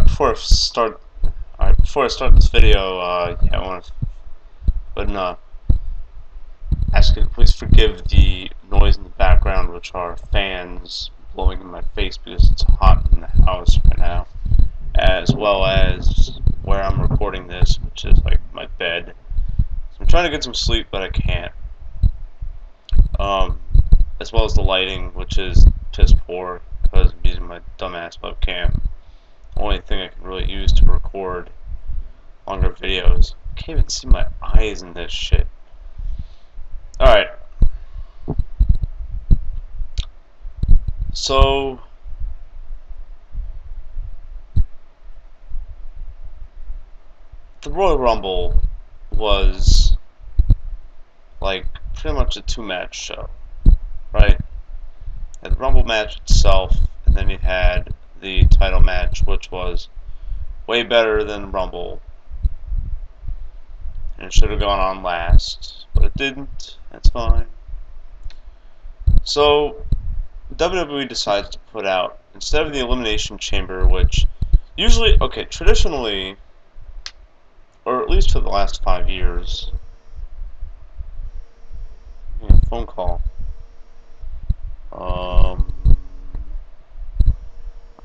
before I start this video, I want to ask you to please forgive the noise in the background, which are fans blowing in my face because it's hot in the house right now, as well as where I'm recording this, which is like my bed. So I'm trying to get some sleep, but I can't. Um, as well as the lighting, which is piss poor because I'm using my dumbass webcam. Only thing I can really use to record longer videos. I can't even see my eyes in this shit. Alright. So the Royal Rumble was like pretty much a two-match show, right? You had the Rumble match itself, and then you had the title match, which was way better than the Rumble. And it should have gone on last, but it didn't. That's fine. So WWE decides to put out, instead of the Elimination Chamber, which usually, okay, traditionally, or at least for the last 5 years, phone call.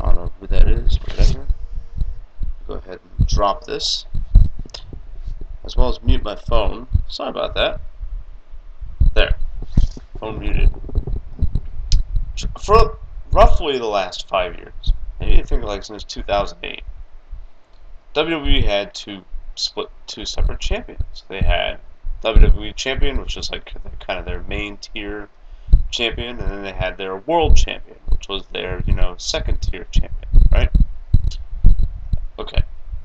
I don't know who that is, whatever. Go ahead and drop this, as well as mute my phone. Sorry about that. There. Phone muted. For roughly the last 5 years, maybe you think like since 2008, WWE had to split two separate champions. They had WWE Champion, which was like kind of their main tier champion, and then they had their World Champion, which was their, second tier champion, right? Okay,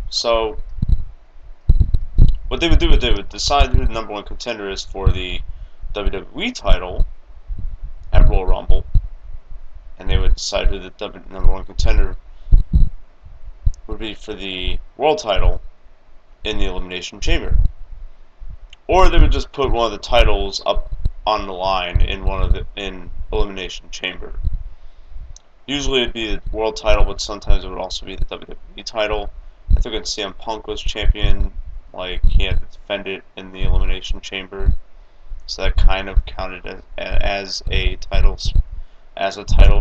so what they would do is they would decide who the number one contender is for the WWE title at Royal Rumble, and they would decide who the number one contender would be for the world title in the Elimination Chamber. Or they would just put one of the titles up on the line in Elimination Chamber. Usually it'd be the world title, but sometimes it would also be the WWE title. I think when CM Punk was champion, like he had to defend it in the Elimination Chamber, so that kind of counted as a title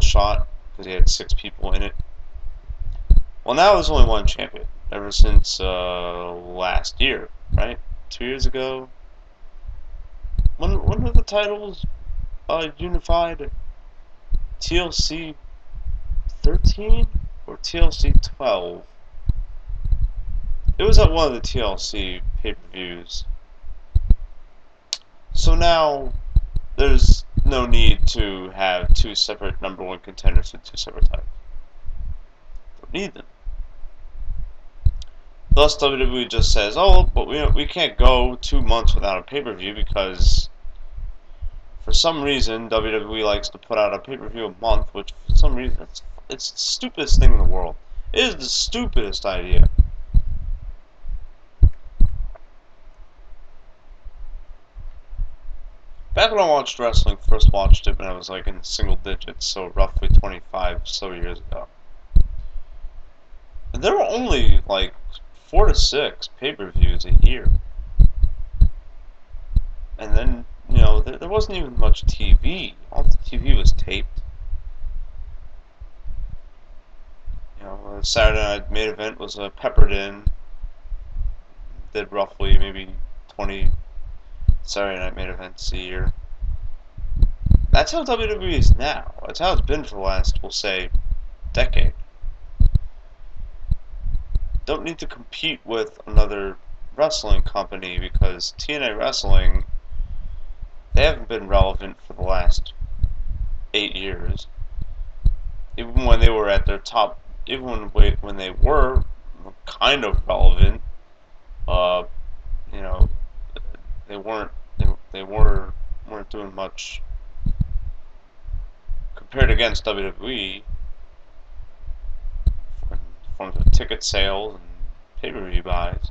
shot because he had 6 people in it. Well, now there's only one champion ever since last year, right? 2 years ago. When were the titles unified? TLC 13 or TLC 12? It was at one of the TLC pay-per-views. So now there's no need to have two separate number one contenders for two separate titles. Don't need them. Thus, WWE just says, "Oh, but we can't go 2 months without a pay-per-view because for some reason WWE likes to put out a pay-per-view a month, which for some reason it's the stupidest thing in the world. It is the stupidest idea." Back when I watched wrestling, first watched it when I was like in single digits, so roughly 25 so years ago. And there were only like 4 to 6 pay-per-views a year. And then, there wasn't even much TV. All the TV was taped. The Saturday night main event was peppered in. Did roughly maybe 20 Saturday night main events a year. That's how WWE is now. That's how it's been for the last, we'll say, decade. Don't need to compete with another wrestling company because TNA Wrestling, they haven't been relevant for the last 8 years. Even when they were at their top, even when they were kind of relevant, they weren't doing much compared against WWE in forms of ticket sales and pay-per-view buys.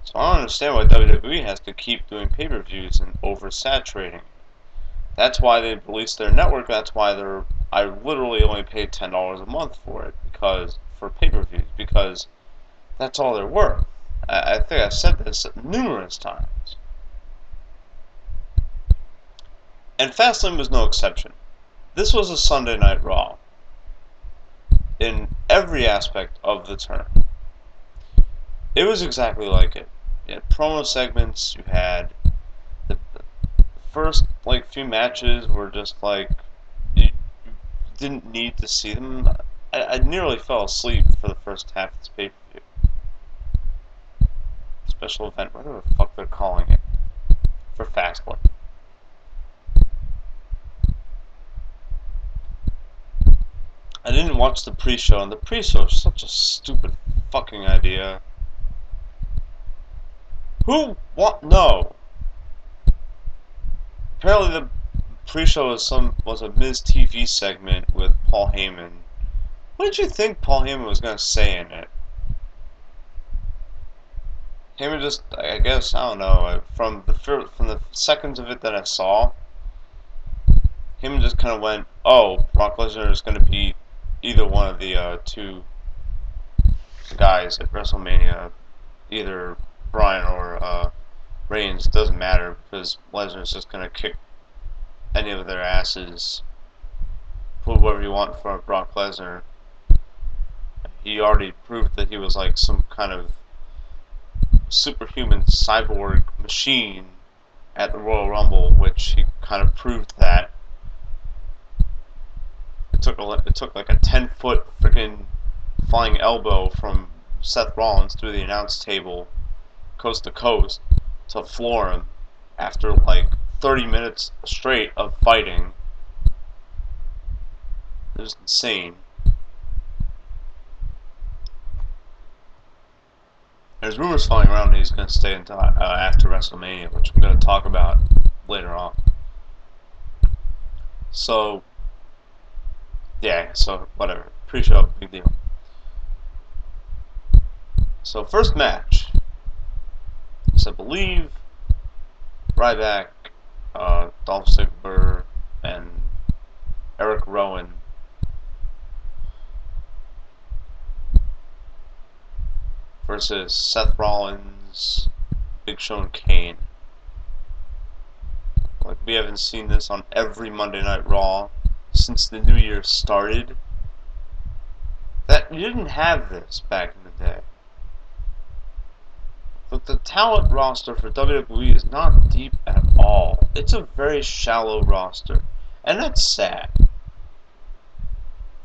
So I don't understand why WWE has to keep doing pay-per-views and oversaturating. That's why they released their network. That's why I literally only paid $10 a month for it for pay-per-views, because that's all they're worth. I think I've said this numerous times. And Fastlane was no exception. This was a Sunday Night Raw in every aspect of the term. It was exactly like it. You had promo segments, you had the first like few matches were just like you didn't need to see them. I nearly fell asleep for the first half of this pay-per-view. Special event, whatever the fuck they're calling it, for Fastlane. I didn't watch the pre-show, and the pre-show is such a stupid fucking idea. Who? What? No. Apparently the pre-show was a Miz TV segment with Paul Heyman. What did you think Paul Heyman was gonna say in it? Heyman just, I guess, I don't know. From the seconds of it that I saw, Heyman just kind of went, "Oh, Brock Lesnar is gonna beat either one of the two guys at WrestleMania, either Bryan or Reigns. Doesn't matter because Lesnar's just gonna kick any of their asses. Put whatever you want for Brock Lesnar. He already proved that he was like some kind of superhuman cyborg machine at the Royal Rumble, which he kind of proved that. It took like a 10-foot freaking flying elbow from Seth Rollins through the announce table, coast to coast, to floor him after like 30 minutes straight of fighting. It was insane. There's rumors flying around that he's going to stay until after WrestleMania, which I'm going to talk about later on. So, yeah, so whatever. Pre-show, big deal. So, first match. So, I believe Ryback, Dolph Ziggler, and Eric Rowan versus Seth Rollins, Big Show, and Kane. Like, we haven't seen this on every Monday Night Raw since the new year started. That you didn't have this back in the day. But the talent roster for WWE is not deep at all. It's a very shallow roster. And that's sad.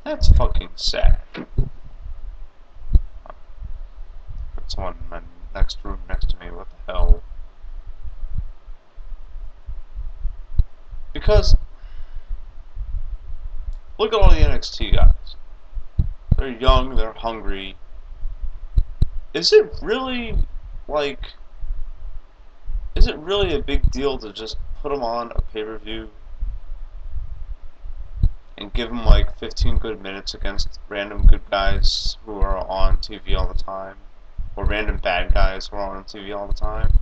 That's fucking sad. Someone in my next room next to me, what the hell? Because look at all the NXT guys. They're young, they're hungry. Is it really a big deal to just put them on a pay-per-view and give them like 15 good minutes against random good guys who are on TV all the time? Or random bad guys who are on TV all the time?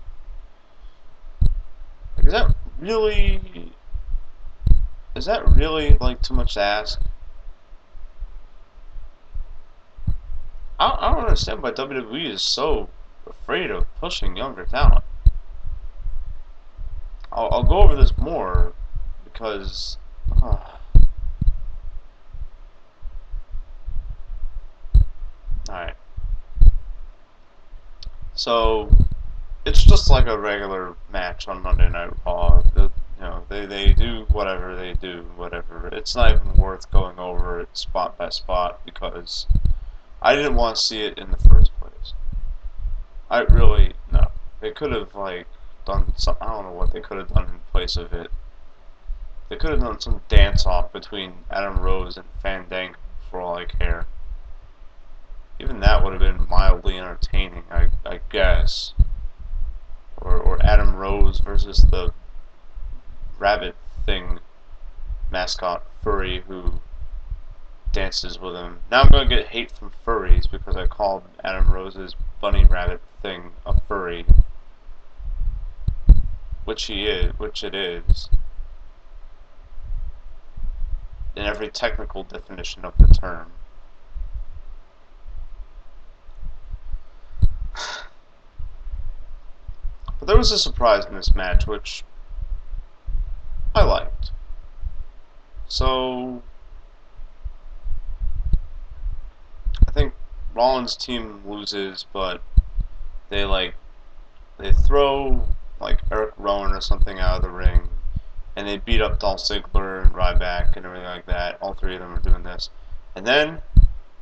Like, is that really like too much to ask? I don't understand why WWE is so afraid of pushing younger talent. I'll go over this more because alright. So it's just like a regular match on Monday Night Raw. They do whatever they do, whatever. It's not even worth going over it spot by spot because I didn't want to see it in the first place. No. They could have like done some. I don't know what they could have done in place of it. They could have done some dance off between Adam Rose and Fandango for all I care. Even that would have been mildly entertaining, I guess. Or Adam Rose versus the rabbit thing mascot furry who dances with him. Now I'm going to get hate from furries because I called Adam Rose's bunny rabbit thing a furry. Which it is. In every technical definition of the term. there was a surprise in this match, which I liked. So I think Rollins' team loses, but they throw like Eric Rowan or something out of the ring, and they beat up Dolph Ziggler and Ryback and everything like that. All three of them are doing this, and then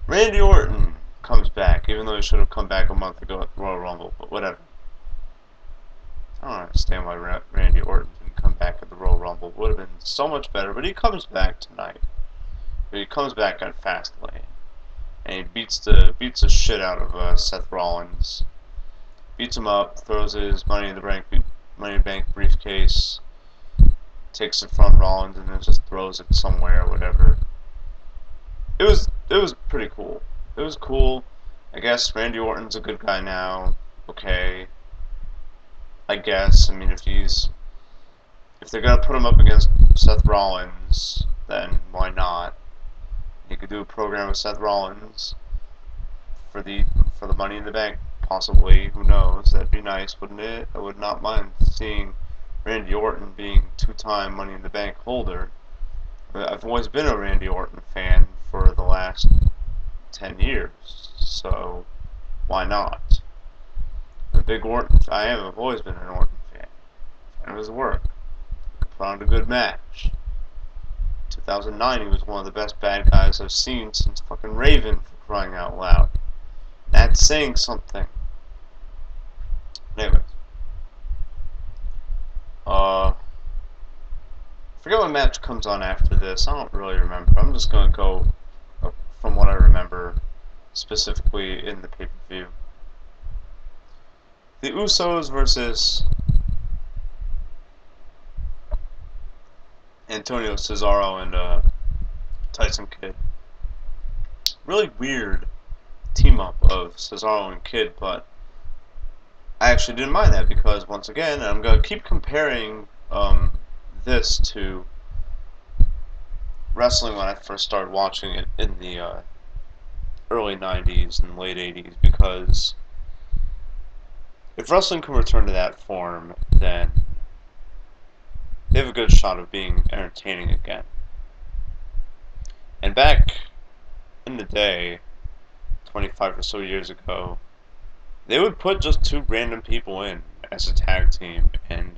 Randy Orton comes back, even though he should have come back a month ago at the Royal Rumble. But whatever. I don't understand why Randy Orton didn't come back at the Royal Rumble. It would have been so much better, but he comes back tonight. But he comes back at Fastlane, and he beats the shit out of Seth Rollins. Beats him up, throws his Money in the Bank briefcase, takes it from Rollins, and then just throws it somewhere or whatever. It was pretty cool. It was cool. I guess Randy Orton's a good guy now. Okay. I guess. I mean, if they're gonna put him up against Seth Rollins, then why not? You could do a program with Seth Rollins for the Money in the Bank, possibly. Who knows? That'd be nice, wouldn't it? I would not mind seeing Randy Orton being two-time Money in the Bank holder. I've always been a Randy Orton fan for the last 10 years, so why not? I'm a big Orton. I've always been an Orton fan. And it was work. Put on a good match. 2009, he was one of the best bad guys I've seen since fucking Raven, for crying out loud. That's saying something. Anyways. Forget what match comes on after this. I don't really remember. I'm just gonna go from what I remember, specifically in the pay-per-view. The Usos versus Antonio Cesaro and Tyson Kidd. Really weird team-up of Cesaro and Kidd, but I actually didn't mind that because, once again, I'm going to keep comparing this to wrestling when I first started watching it in the early 90s and late 80s, because if wrestling can return to that form, then they have a good shot of being entertaining again. And back in the day, 25 or so years ago, they would put just two random people in as a tag team, and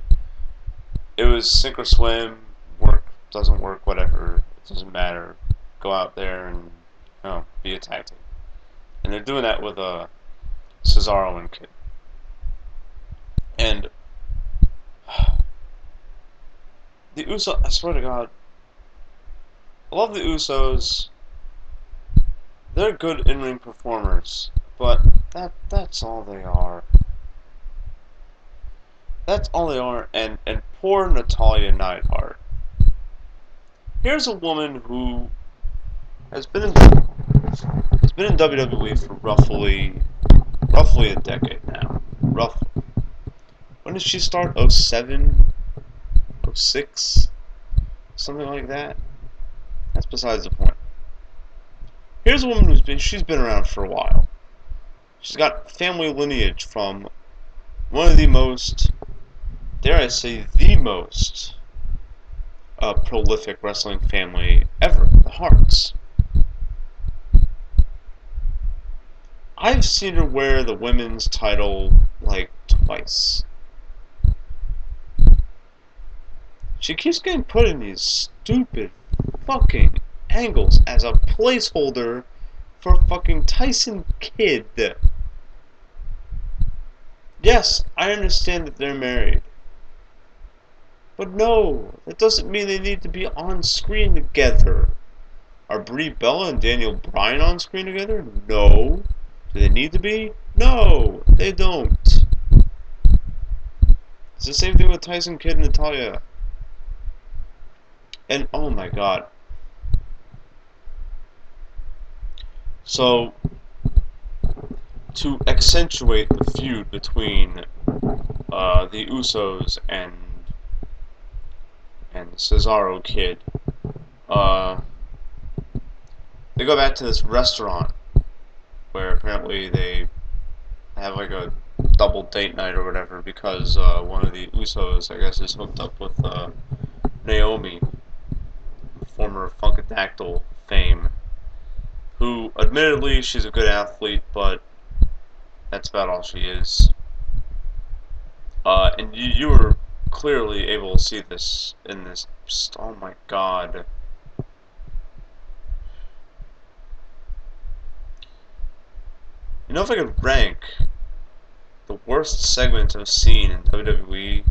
it was sink or swim, work, doesn't work, whatever, it doesn't matter, go out there and, be a tag team. And they're doing that with Cesaro and Kidd. And the Usos, I swear to God, I love the Usos. They're good in-ring performers, but that's all they are. That's all they are, and poor Natalya Neidhart. Here's a woman who has been in WWE for roughly a decade now. Roughly. When did she start? 07? 06? Something like that? That's besides the point. Here's a woman she's been around for a while. She's got family lineage from one of the most, dare I say, the most prolific wrestling family ever, the Harts. I've seen her wear the women's title like twice. She keeps getting put in these stupid fucking angles as a placeholder for fucking Tyson Kidd. Yes, I understand that they're married. But no, that doesn't mean they need to be on screen together. Are Brie Bella and Daniel Bryan on screen together? No. Do they need to be? No, they don't. It's the same thing with Tyson Kidd and Natalya. And oh my god. So, to accentuate the feud between the Usos and Cesaro Kidd, they go back to this restaurant where apparently they have like a double date night or whatever because one of the Usos, I guess, is hooked up with Naomi, former Funkadactyl fame, who, admittedly, she's a good athlete, but that's about all she is. And you were clearly able to see this in this. Oh my god. You know, if I could rank the worst segments I've seen in WWE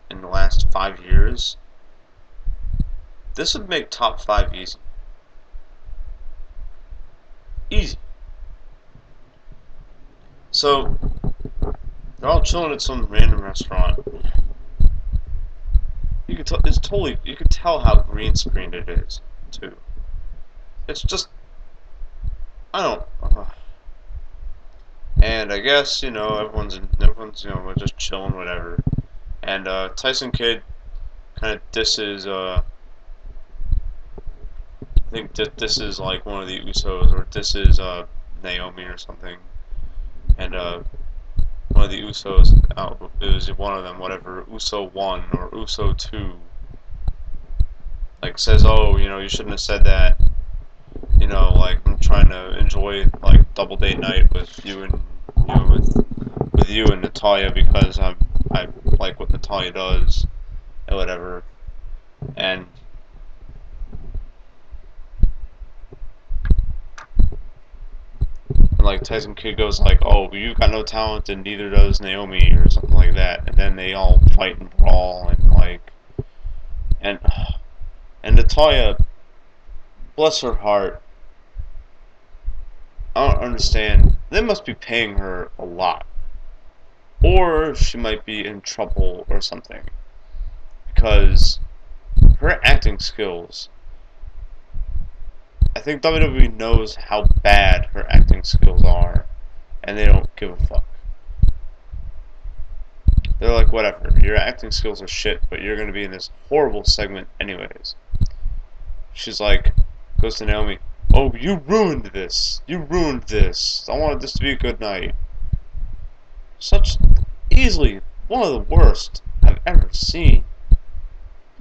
in the last 5 years, this would make top 5 easy. Easy. So, they're all chilling at some random restaurant. You could tell it's totally. You could tell how green screened it is, too. It's just, I don't. And I guess everyone's we're just chilling, whatever. And Tyson Kidd kind of disses. I think this is like one of the Usos, or this is Naomi or something. And one of the Usos, it was one of them, whatever, Uso 1 or Uso 2, like says, oh, you shouldn't have said that. Like I'm trying to enjoy like double date night with you and with you and Natalia because I like what Natalia does and whatever. And like Tyson Kidd goes like, oh, but you've got no talent and neither does Naomi or something like that. And then they all fight and brawl and and Natalia, bless her heart, I don't understand. They must be paying her a lot. Or she might be in trouble or something. Because her acting skills, I think WWE knows how bad her acting skills are, and they don't give a fuck. They're like, whatever, your acting skills are shit, but you're gonna be in this horrible segment anyways. She's like, goes to Naomi, oh, you ruined this. You ruined this. I wanted this to be a good night. Such easily one of the worst I've ever seen.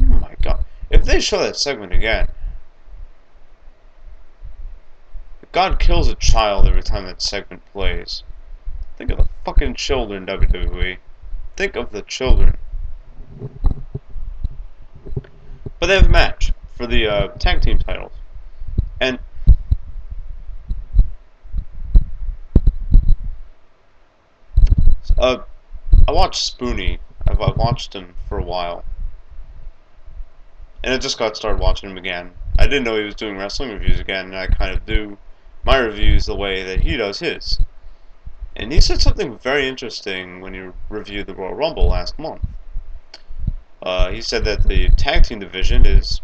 Oh my god. If they show that segment again, God kills a child every time that segment plays. Think of the fucking children, WWE. Think of the children. But they have a match for the tag team titles. And I watched Spoonie. I've watched him for a while. And I just got started watching him again. I didn't know he was doing wrestling reviews again, and I kind of do my reviews the way that he does his. And he said something very interesting when he reviewed the Royal Rumble last month. He said that the tag team division it's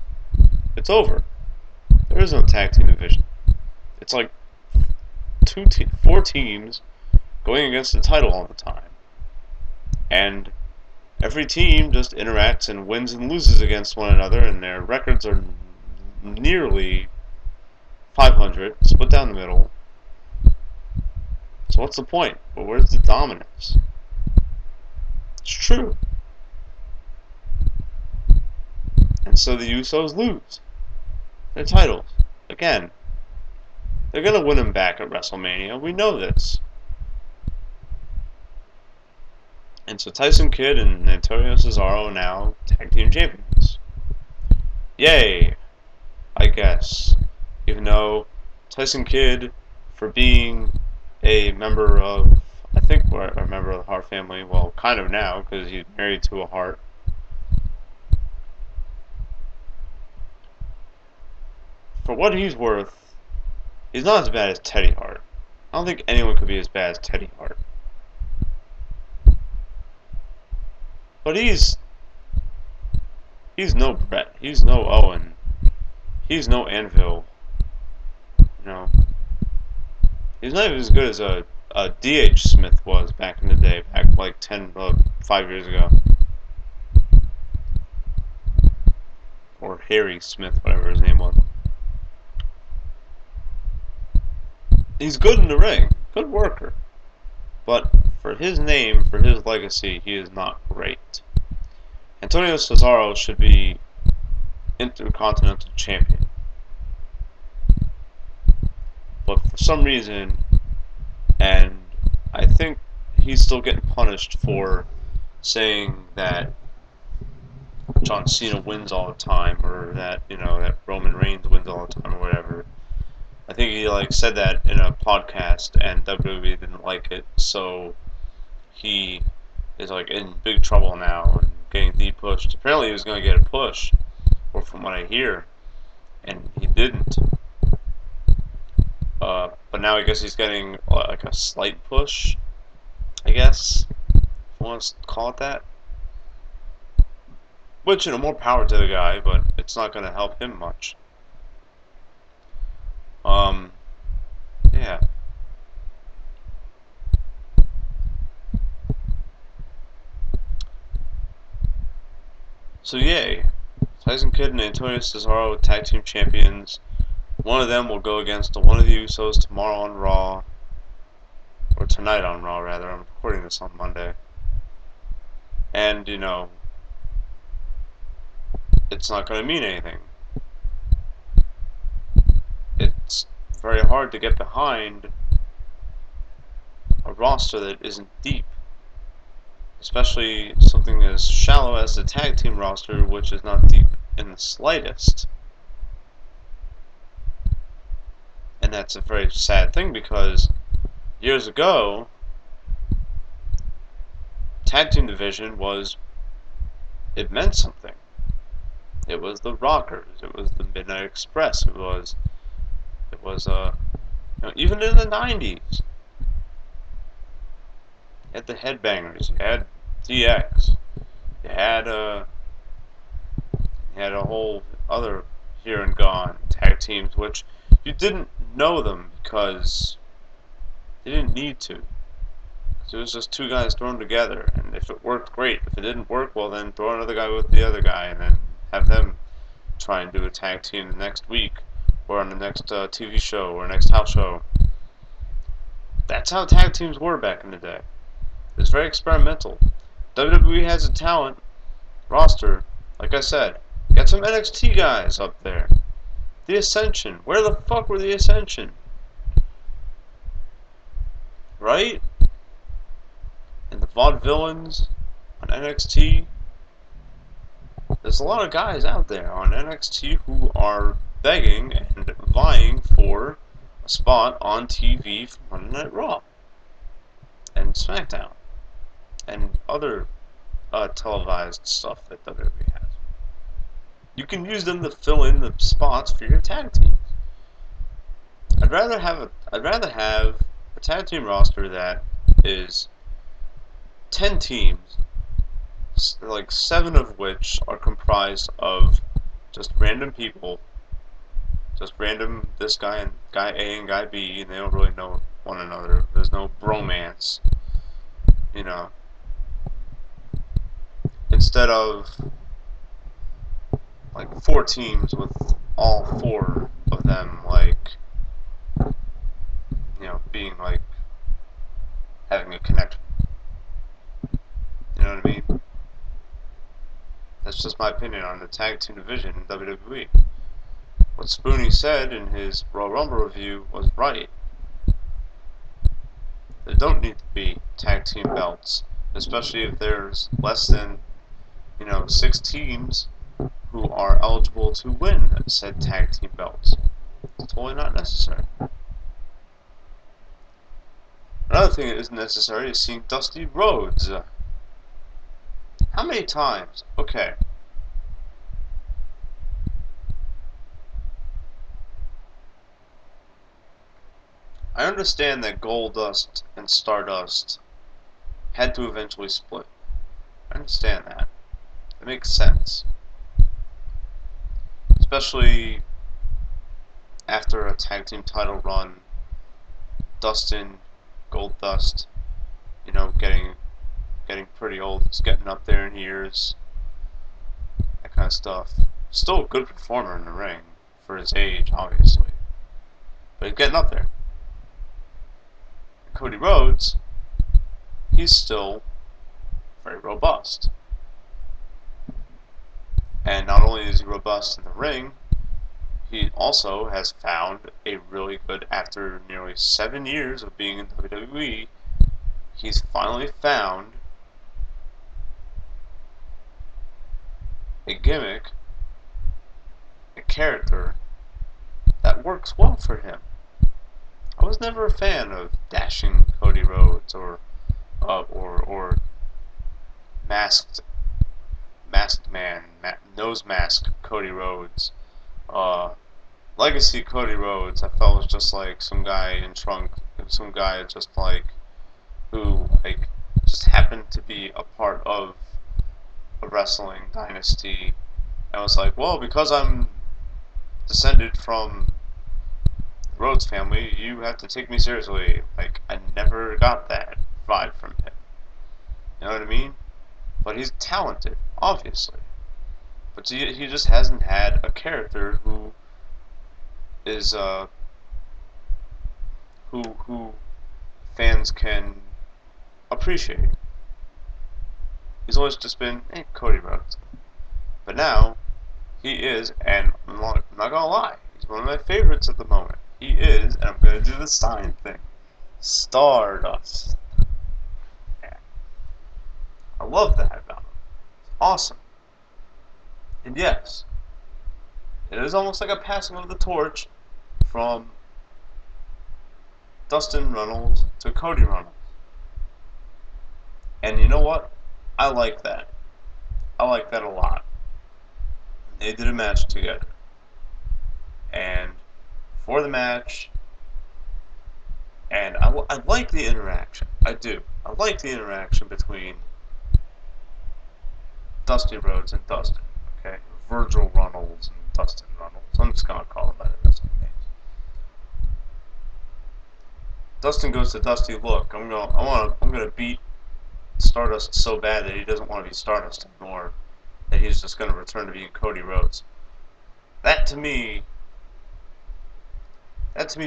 over. There is no tag team division. It's like 4 teams going against the title all the time. And every team just interacts and wins and loses against one another, and their records are nearly 500, split down the middle. So what's the point? But where's the dominance? It's true. And so the Usos lose their titles again. They're gonna win them back at WrestleMania. We know this. And so Tyson Kidd and Antonio Cesaro are now tag team champions. Yay! I guess. Even though Tyson Kidd, for being a member of, I think we're a member of the Hart family, well, kind of now, because he's married to a Hart. For what he's worth, he's not as bad as Teddy Hart. I don't think anyone could be as bad as Teddy Hart. But he's no Brett. He's no Owen. He's no Anvil. He's not even as good as a D.H. Smith was back in the day, back like 5 years ago. Or Harry Smith, whatever his name was. He's good in the ring. Good worker. But for his name, for his legacy, he is not great. Antonio Cesaro should be Intercontinental Champion. But for some reason, and I think he's still getting punished for saying that John Cena wins all the time, or that, that Roman Reigns wins all the time, or whatever. I think he said that in a podcast, and WWE didn't like it, so he is in big trouble now and getting de-pushed. Apparently he was going to get a push, or from what I hear, and he didn't. But now I guess he's getting a slight push, I guess, if you want to call it that. Which, more power to the guy, but it's not going to help him much. Yeah. So yay. Tyson Kidd and Antonio Cesaro, tag team champions. One of them will go against one of the Usos tomorrow on Raw. Or tonight on Raw, rather. I'm recording this on Monday. And, it's not going to mean anything. It's very hard to get behind a roster that isn't deep. Especially something as shallow as the tag team roster, which is not deep in the slightest. And that's a very sad thing, because years ago, tag team division it meant something. It was the Rockers, it was the Midnight Express, it was even in the 90s. You had the Headbangers, you had DX, you had a whole other here and gone tag teams, which you didn't know them because you didn't need to. So it was just two guys thrown together, and if it worked, great. If it didn't work, well then throw another guy with the other guy, and then have them try and do a tag team the next week, or on the next TV show, or next house show. That's how tag teams were back in the day. It was very experimental. WWE has a talent roster, like I said. Got some NXT guys up there. The Ascension. Where the fuck were the Ascension? Right? And the Vaudevillains on NXT. There's a lot of guys out there on NXT who are begging and vying for a spot on TV for Monday Night Raw and SmackDown and other televised stuff that WWE has. You can use them to fill in the spots for your tag teams. I'd rather have a tag team roster that is 10 teams, 7 of which are comprised of just random people, just random this guy and guy A and guy B, and they don't really know one another. There's no bromance, Instead of 4 teams with all 4 of them being having a connection. You know what I mean? That's just my opinion on the tag team division in WWE. What Spoonie said in his Royal Rumble review was right. There don't need to be tag team belts, especially if there's less than 6 teams who are eligible to win said tag team belts. It's totally not necessary. Another thing that isn't necessary is seeing Dusty Rhodes. How many times? Okay. I understand that Goldust and Stardust had to eventually split. I understand that. It makes sense. Especially after a tag team title run, Dustin, Goldust, getting pretty old. He's getting up there in years. That kind of stuff. Still a good performer in the ring for his age, obviously. But he's getting up there. And Cody Rhodes, he's still very robust. And not only is he robust in the ring, he also has found a really good, after nearly 7 years of being in WWE, he's finally found a gimmick, a character that works well for him. I was never a fan of dashing Cody Rhodes or masked man, nose mask Cody Rhodes. Legacy Cody Rhodes, I felt was just like some guy in trunk, some guy just like who like just happened to be a part of a wrestling dynasty. I was like, well, because I'm descended from the Rhodes family, you have to take me seriously. Like, I never got that vibe from him. You know what I mean? But he's talented, obviously. But he just hasn't had a character who is who fans can appreciate. He's always just been, hey, Cody Rhodes. But now he is, and I'm not gonna lie, he's one of my favorites at the moment. He is, and I'm gonna do the sign thing. Stardust. Yeah. I love that about him. It's awesome. And yes, it is almost like a passing of the torch from Dustin Runnels to Cody Runnels. And you know what? I like that. I like that a lot. They did a match together. And for the match, and I like the interaction. I do. I like the interaction between Dusty Rhodes and Dustin. Okay? Virgil Runnels and Dustin Runnels. I'm just gonna call him by the wrestling names. Dustin goes to Dusty, look, I'm gonna beat Stardust so bad that he doesn't want to be Stardust anymore, that he's just gonna return to being Cody Rhodes. That to me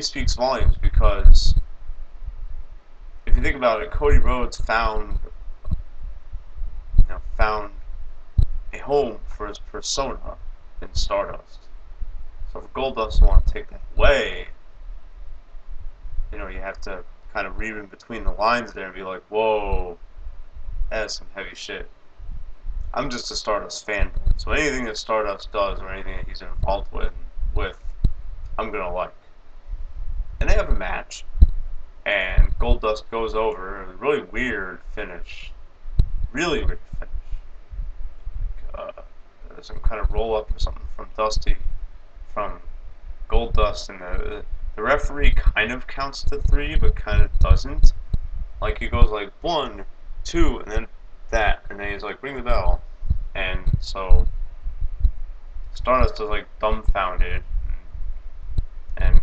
speaks volumes, because if you think about it, Cody Rhodes found a home for his persona in Stardust. So if Goldust want to take that away, you have to kind of read in between the lines there and be like, whoa, that's some heavy shit. I'm just a Stardust fanboy, so anything that Stardust does or anything that he's involved with, I'm gonna like. And they have a match, and Goldust goes over. It was a really weird finish. Really weird finish. Some kind of roll up or something from Goldust, and the referee kind of counts to 3, but kind of doesn't. Like, he goes like 1, 2, and then that, and then he's like, ring the bell. And so Stardust is like dumbfounded, and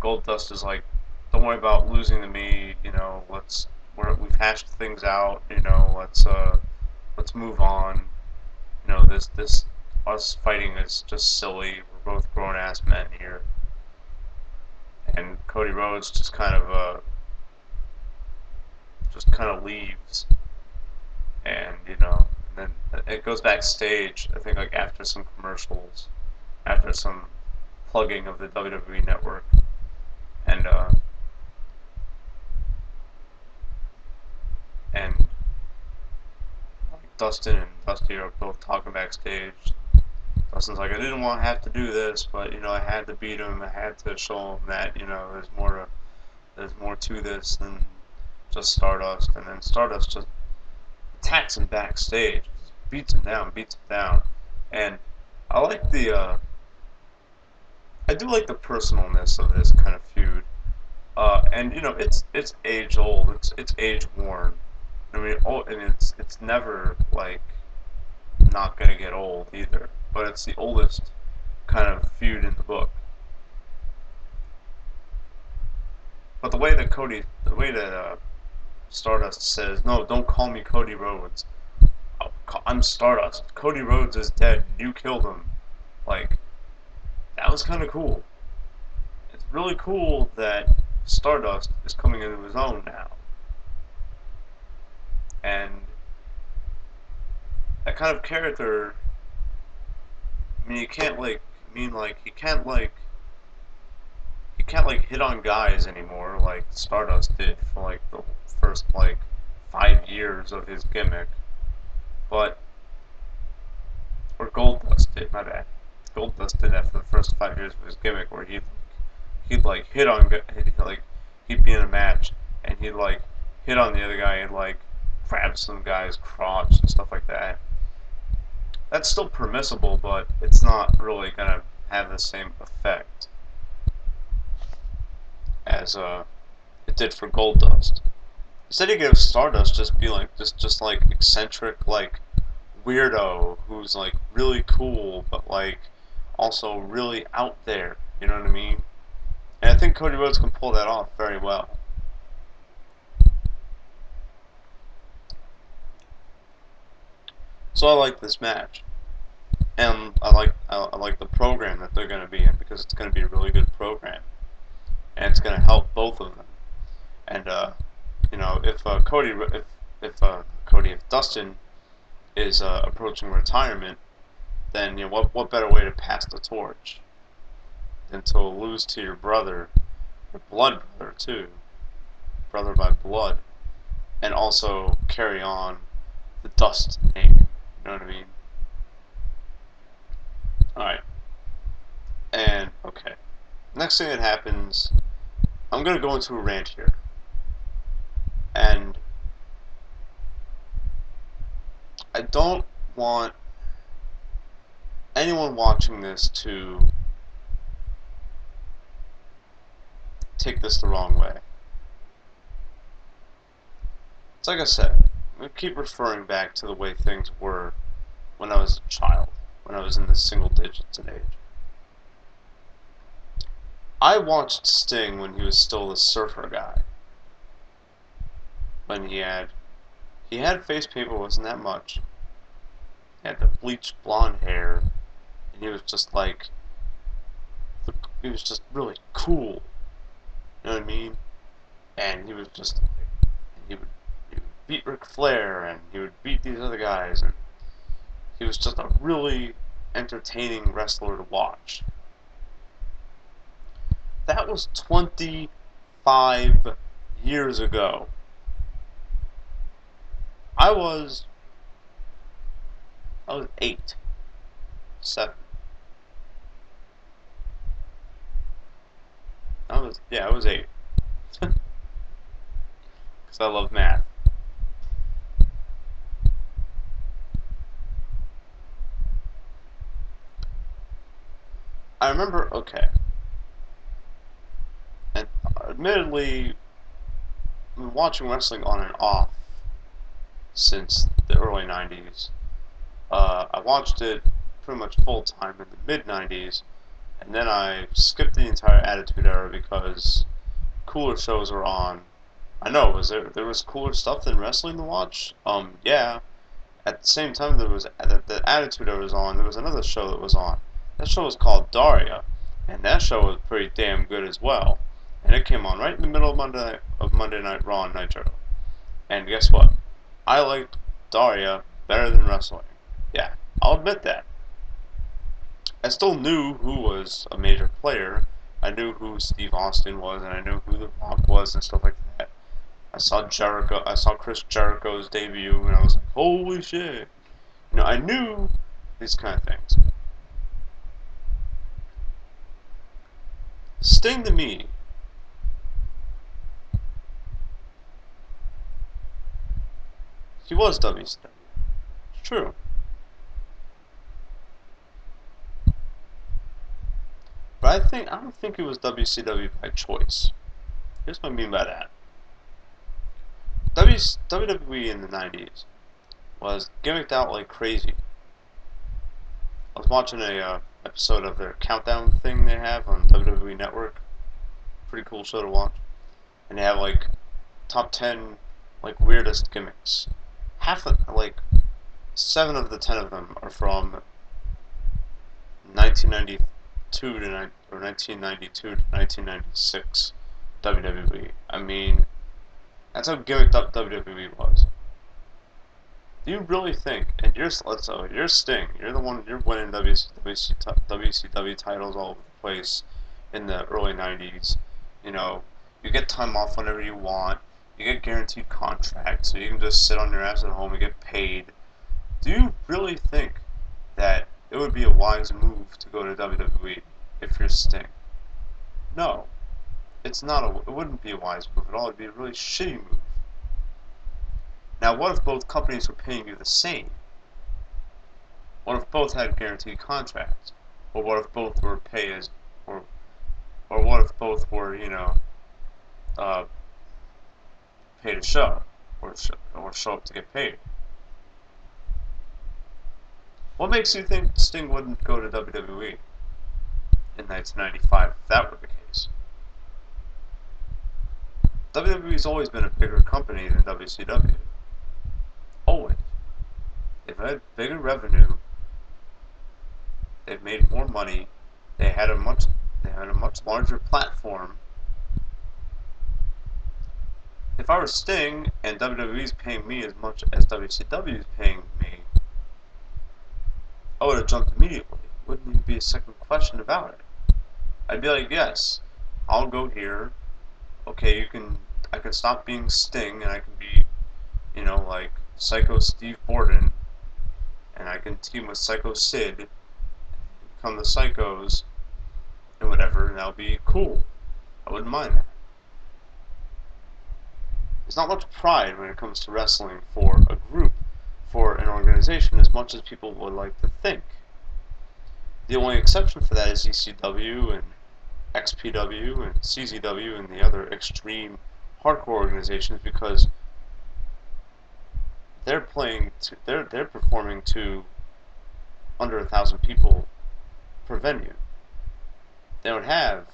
Goldust is like, don't worry about losing to me, we've hashed things out, let's move on. This us fighting is just silly. We're both grown ass men here. And Cody Rhodes just kind of leaves, and then it goes backstage. I think like after some commercials, after some plugging of the WWE Network, and like Dustin and Dusty are both talking backstage. Dustin's like, I didn't want to have to do this, but I had to beat him. I had to show him that there's more to this than just Stardust. And then Stardust just attacks him backstage, beats him down. And I like I do like the personalness of this kind of feud. And it's age old, it's age worn. I mean, and it's never like not gonna get old either. But it's the oldest kind of feud in the book. But the way that Stardust says, no, don't call me Cody Rhodes. I'm Stardust. Cody Rhodes is dead. You killed him. Like, that was kind of cool. It's really cool that Stardust is coming into his own now. kind of character, I mean, you can't like, he can't like hit on guys anymore like Stardust did for like the first like 5 years of his gimmick, but or Goldust did, my bad. Goldust did that for the first 5 years of his gimmick, where he'd like hit on, he'd be in a match and he'd like hit on the other guy and like grab some guy's crotch and stuff like that. That's still permissible, but it's not really gonna have the same effect as it did for Goldust. Instead, you give Stardust just be like just like eccentric like weirdo who's like really cool, but like also really out there. You know what I mean? And I think Cody Rhodes can pull that off very well. So I like this match, and I like the program that they're going to be in, because it's going to be a really good program, and it's going to help both of them. And you know, if if Dustin is approaching retirement, then you know what better way to pass the torch than to lose to your brother, your blood brother too, brother by blood, and also carry on the Dust name. You know what I mean? Alright. And, okay. Next thing that happens, I'm going to go into a rant here. And I don't want anyone watching this to take this the wrong way. It's like I said, I'm going to keep referring back to the way things were when I was a child, when I was in the single digits in age. I watched Sting when he was still the surfer guy. When he had face paint, but wasn't that much. He had the bleached blonde hair, and he was just like, he was just really cool. You know what I mean? And he was just, he would beat Ric Flair, and he would beat these other guys, and he was just a really entertaining wrestler to watch. That was 25 years ago. I was 8, 7. I was 8. Because I love math. I remember, okay. And admittedly, I've been watching wrestling on and off since the early 90s. I watched it pretty much full time in the mid 90s, and then I skipped the entire Attitude Era because cooler shows were on. I know, there was cooler stuff than wrestling to watch? Yeah. At the same time the Attitude Era was on, there was another show that was on. That show was called Daria, and that show was pretty damn good as well. And it came on right in the middle of Monday Night Raw and Nitro. And guess what? I liked Daria better than wrestling. Yeah, I'll admit that. I still knew who was a major player. I knew who Steve Austin was, and I knew who The Rock was and stuff like that. I saw Chris Jericho's debut, and I was like, holy shit. You know, I knew these kind of things. Sting to me, he was WCW. It's true. But I don't think it was WCW by choice. Here's what I mean by that. WWE in the 90s was gimmicked out like crazy. I was watching a episode of their countdown thing they have on WWE Network. Pretty cool show to watch. And they have like top 10 like weirdest gimmicks. Like 7 of the 10 of them are from 1992 or 1992 to 1996 WWE. I mean, that's how gimmicked up WWE was. Do you really think, and you're Sting, you're the one, you're winning WCW titles all over the place in the early 90s. You know, you get time off whenever you want. You get guaranteed contracts, so you can just sit on your ass at home and get paid. Do you really think that it would be a wise move to go to WWE if you're Sting? No, it's not. It wouldn't be a wise move at all. It'd be a really shitty move. Now, what if both companies were paying you the same? What if both had guaranteed contracts? Or what if both were or what if both were, uh, pay to show, or show up to get paid? What makes you think Sting wouldn't go to WWE in 1995 if that were the case? WWE's always been a bigger company than WCW. Always. They've had bigger revenue. They've made more money. They had a much larger platform. If I were Sting and WWE's paying me as much as WCW is paying me, I would have jumped immediately. Wouldn't even be a second question about it. I'd be like, yes, I'll go here. Okay, I can stop being Sting and I can be, like Psycho Steve Borden, and I can team with Psycho Sid, become the Psychos, and whatever, and that'll be cool. I wouldn't mind that. There's not much pride when it comes to wrestling for a group, for an organization, as much as people would like to think. The only exception for that is ECW and XPW and CZW and the other extreme hardcore organizations, because they're performing to under 1,000 people per venue. They don't have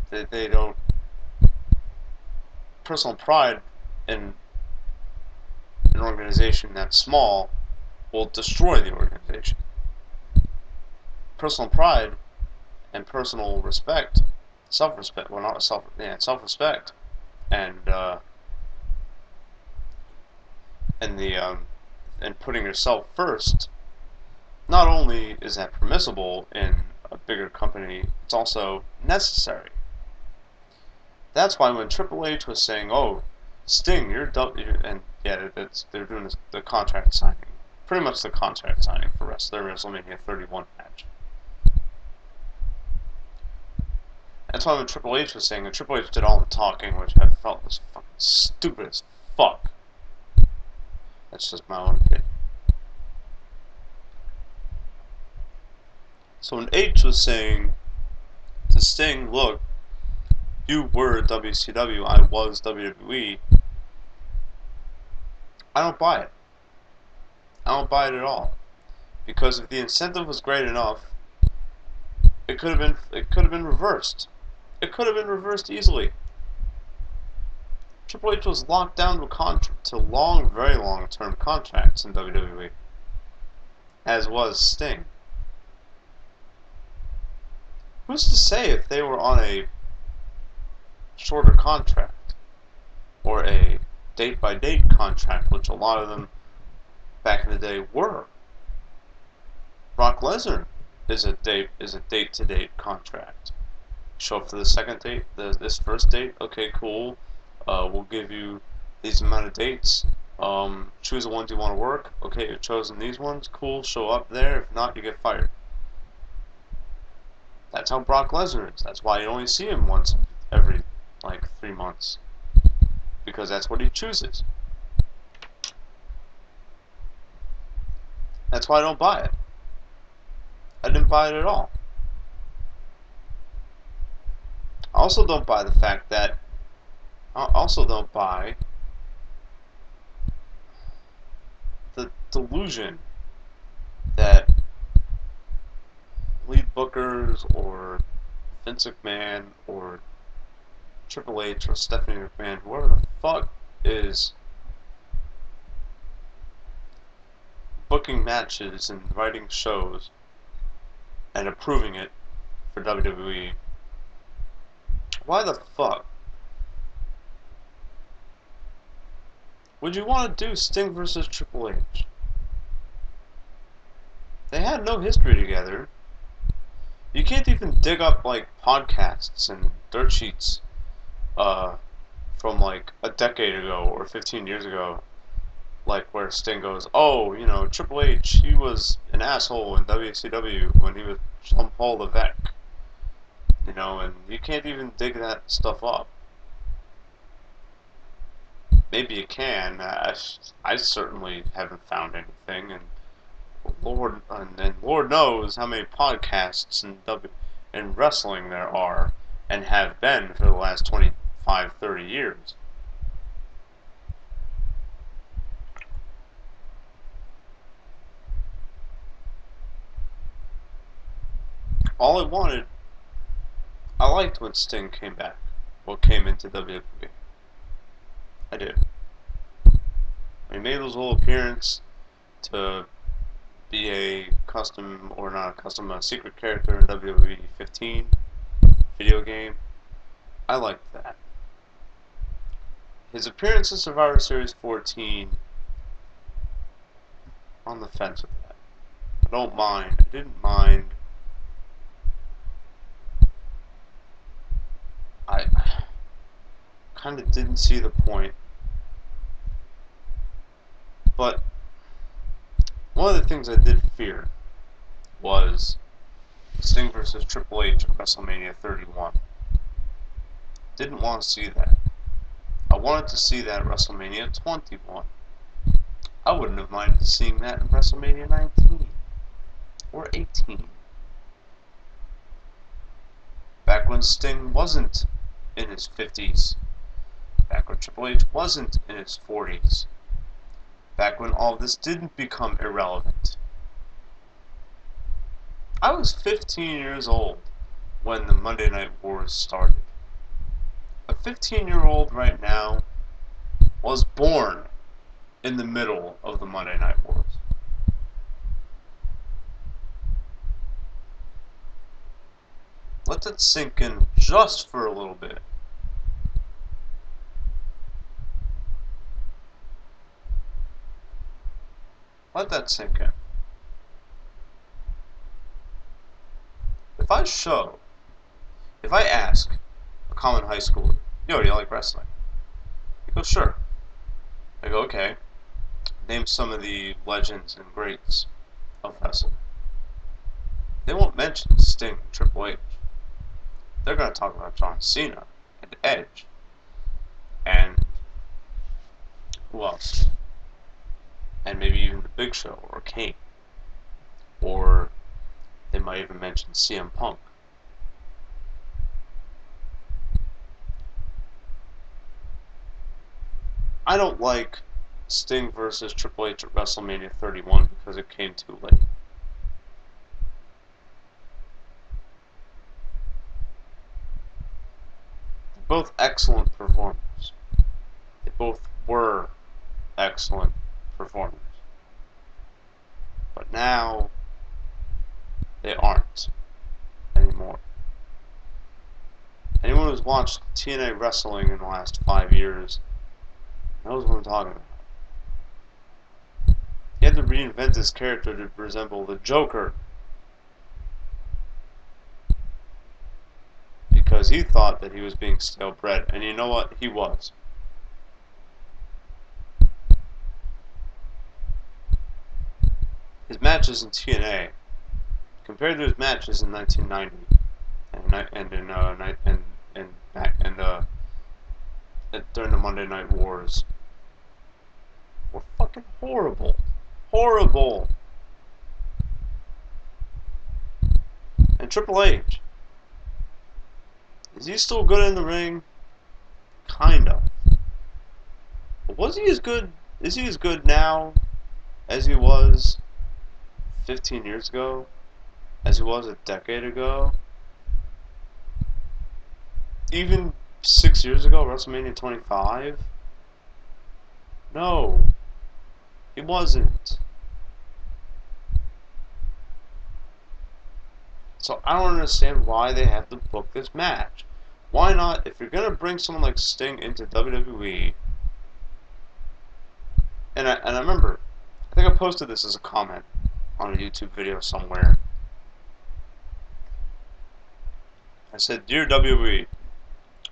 they don't personal pride in an organization that's small will destroy the organization. Personal pride and personal respect, self-respect, well, not self-respect, and and putting yourself first. Not only is that permissible in a bigger company, it's also necessary. That's why when Triple H was saying, "Oh, Sting, and yeah, they're doing the contract signing, pretty much the contract signing for their WrestleMania 31 match. That's why when Triple H was saying, and Triple H did all the talking, which I felt was fucking stupid as fuck. That's just my own opinion. So when H was saying to Sting, look, you were WCW, I was WWE, I don't buy it. I don't buy it at all. Because if the incentive was great enough, it could have been reversed. It could have been reversed easily. Triple H was locked down to very long-term contracts in WWE, as was Sting. Who's to say if they were on a shorter contract, or a date-by-date contract, which a lot of them back in the day were? Brock Lesnar is a date-to-date contract. Show up for the second date, this first date, okay, cool. We'll give you these amount of dates. Choose the ones you want to work. Okay, you've chosen these ones. Cool. Show up there. If not, you get fired. That's how Brock Lesnar is. That's why you only see him once every, 3 months. Because that's what he chooses. That's why I don't buy it. I didn't buy it at all. I also don't buy the fact that I also don't buy the delusion that lead bookers or Vince McMahon or Triple H or Stephanie McMahon, whoever the fuck is booking matches and writing shows and approving it for WWE, why the fuck would you want to do Sting versus Triple H? They had no history together. You can't even dig up like podcasts and dirt sheets from like a decade ago or 15 years ago, like where Sting goes, oh, you know, Triple H, he was an asshole in WCW when he was Jean-Paul Levesque, you know, and you can't even dig that stuff up. Maybe you can. I certainly haven't found anything, and Lord knows how many podcasts in wrestling there are and have been for the last 25, 30 years. All I wanted, I liked when Sting came back, or came into WWE. I did. He made those little appearance to be a custom, or not a custom, a secret character in WWE 15 video game. I liked that. His appearance in Survivor Series 14, on the fence with that. I don't mind. I didn't mind. I kind of didn't see the point. But one of the things I did fear was Sting versus Triple H at WrestleMania 31. Didn't want to see that. I wanted to see that at WrestleMania 21. I wouldn't have minded seeing that in WrestleMania 19 or 18. Back when Sting wasn't in his 50s. Back when Triple H wasn't in his 40s. Back when all this didn't become irrelevant. I was 15 years old when the Monday Night Wars started. A 15-year-old right now was born in the middle of the Monday Night Wars. Let that sink in just for a little bit. Let that sink in. If I ask a common high schooler, yo, do you like wrestling? He goes, sure. I go, okay. Name some of the legends and greats of wrestling. They won't mention Sting and Triple H. They're going to talk about John Cena and Edge. And who else? And maybe even the Big Show or Kane. Or they might even mention CM Punk. I don't like Sting versus Triple H at WrestleMania 31 because it came too late. They're both excellent performers. They both were excellent performers. But now, they aren't anymore. Anyone who's watched TNA wrestling in the last 5 years knows what I'm talking about. He had to reinvent his character to resemble the Joker because he thought that he was being stale bred, and you know what? He was. His matches in TNA, compared to his matches in 1990 and during the Monday Night Wars, were fucking horrible. Horrible. And Triple H, is he still good in the ring? Kinda. But was he as good? Is he as good now as he was 15 years ago? As he was a decade ago? Even 6 years ago, WrestleMania 25? No. He wasn't. So I don't understand why they have to book this match. Why not, if you're going to bring someone like Sting into WWE, And I remember, I think I posted this as a comment on a YouTube video somewhere. I said, "Dear WWE,"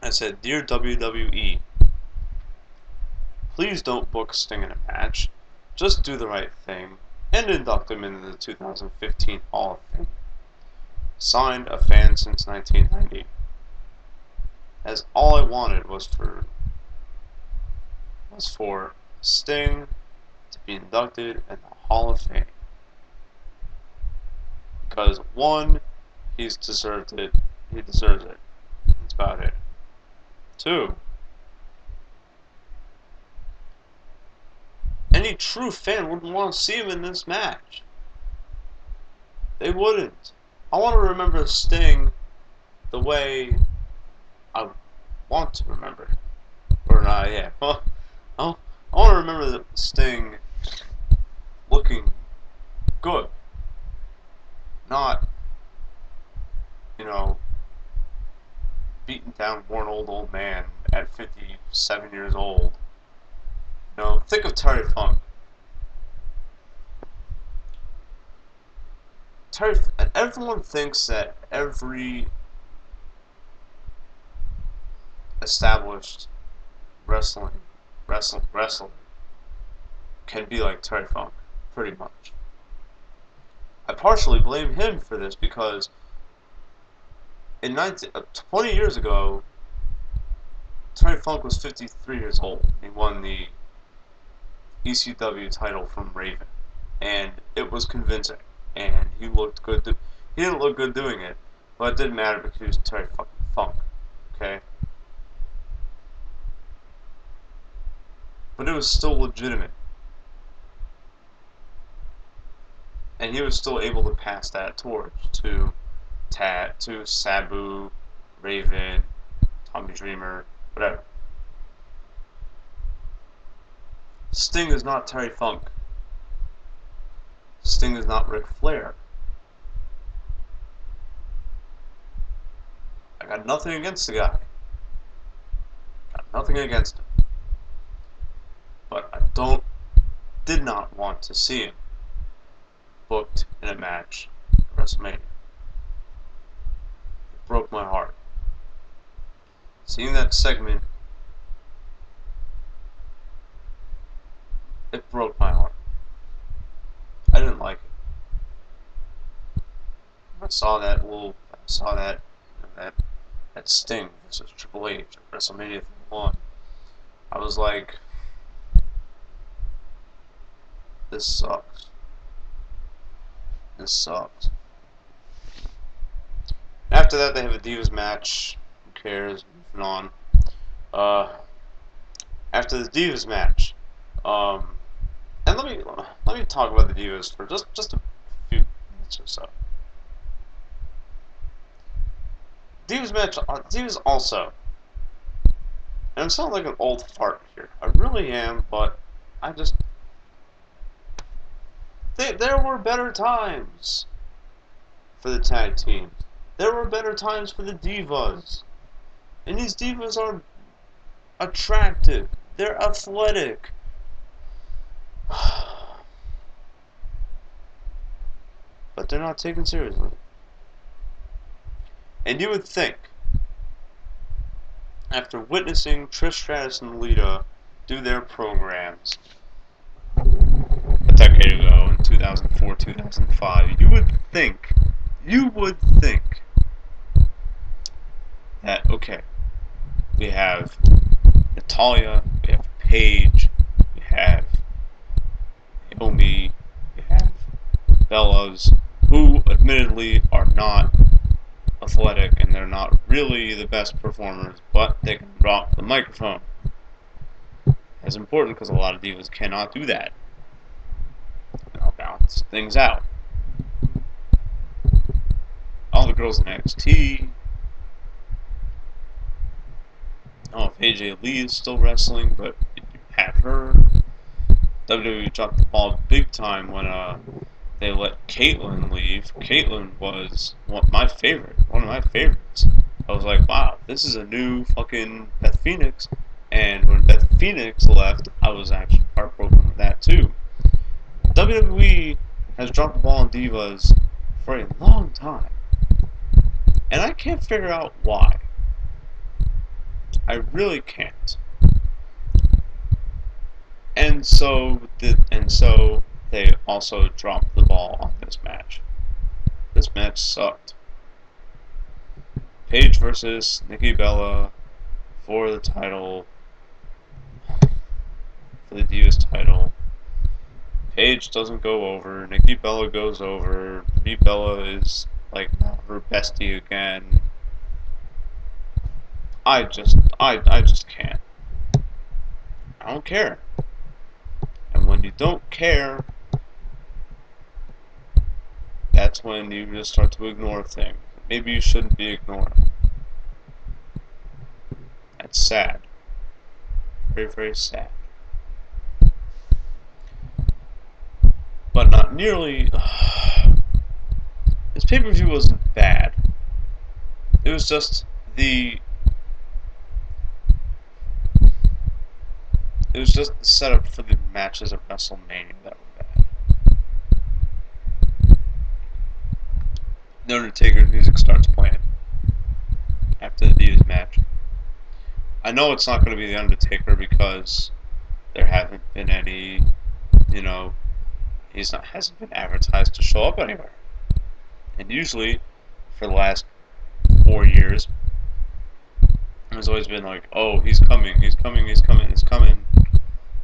I said, "Dear WWE, please don't book Sting in a match. Just do the right thing and induct him into the 2015 Hall of Fame. Signed, a fan since 1990. As all I wanted was for Sting to be inducted in the Hall of Fame. Because one, he's deserved it. He deserves it. That's about it. Two, any true fan wouldn't want to see him in this match. They wouldn't. I want to remember Sting the way I want to remember it. Or not, yeah. Well, I want to remember the Sting looking good. Not, you know, beaten down, worn old man at 57 years old. You know, think of Terry Funk. Everyone thinks that every established wrestler can be like Terry Funk, pretty much. I partially blame him for this because in 20 years ago, Terry Funk was 53 years old. He won the ECW title from Raven, and it was convincing. And he looked good. He didn't look good doing it, but it didn't matter because he was Terry fucking Funk. Okay, but it was still legitimate, and he was still able to pass that torch to Sabu, Raven, Tommy Dreamer, whatever. Sting is not Terry Funk. Sting is not Ric Flair. I got nothing against the guy. Got nothing against him. But I did not want to see him booked in a match at WrestleMania. It broke my heart. Seeing that segment, it broke my heart. I didn't like it. I saw that that Sting versus Triple H at WrestleMania 31. I was like, this sucks. This sucks. After that, they have a Divas match. Who cares? Moving on. After the Divas match, and let me talk about the Divas for just a few minutes or so. Divas match. Divas also. And I'm sounding like an old fart here. I really am, but I just. There were better times for the tag teams. There were better times for the Divas. And these Divas are attractive. They're athletic. But they're not taken seriously. And you would think, after witnessing Trish Stratus and Lita do their programs a decade ago in 2004, 2005, you would think that, okay, we have Natalya, we have Paige, we have Naomi, we have Bellas, who admittedly are not athletic and they're not really the best performers, but they can drop the microphone. That's important because a lot of divas cannot do that. I'll balance things out. All the girls in NXT. I don't know if AJ Lee is still wrestling, but you have her. WWE dropped the ball big time when they let Caitlyn leave. Caitlyn was one of my favorites. I was like, wow, this is a new fucking Beth Phoenix. And when Beth Phoenix left, I was actually heartbroken that too. WWE has dropped the ball on Divas for a long time. And I can't figure out why. I really can't. And so they also dropped the ball on this match. This match sucked. Paige versus Nikki Bella for the title, for the Divas title. Paige doesn't go over. Nikki Bella goes over. Nikki Bella is like her bestie again. I just can't. I don't care. And when you don't care, that's when you just start to ignore things. Maybe you shouldn't be ignoring. That's sad. Very, very sad. But not nearly. This pay-per-view wasn't bad. It was just the setup for the matches at WrestleMania that were bad. The Undertaker's music starts playing after the Divas match. I know it's not going to be the Undertaker because there haven't been any, hasn't been advertised to show up anywhere. And usually, for the last 4 years, there's always been like, oh, he's coming.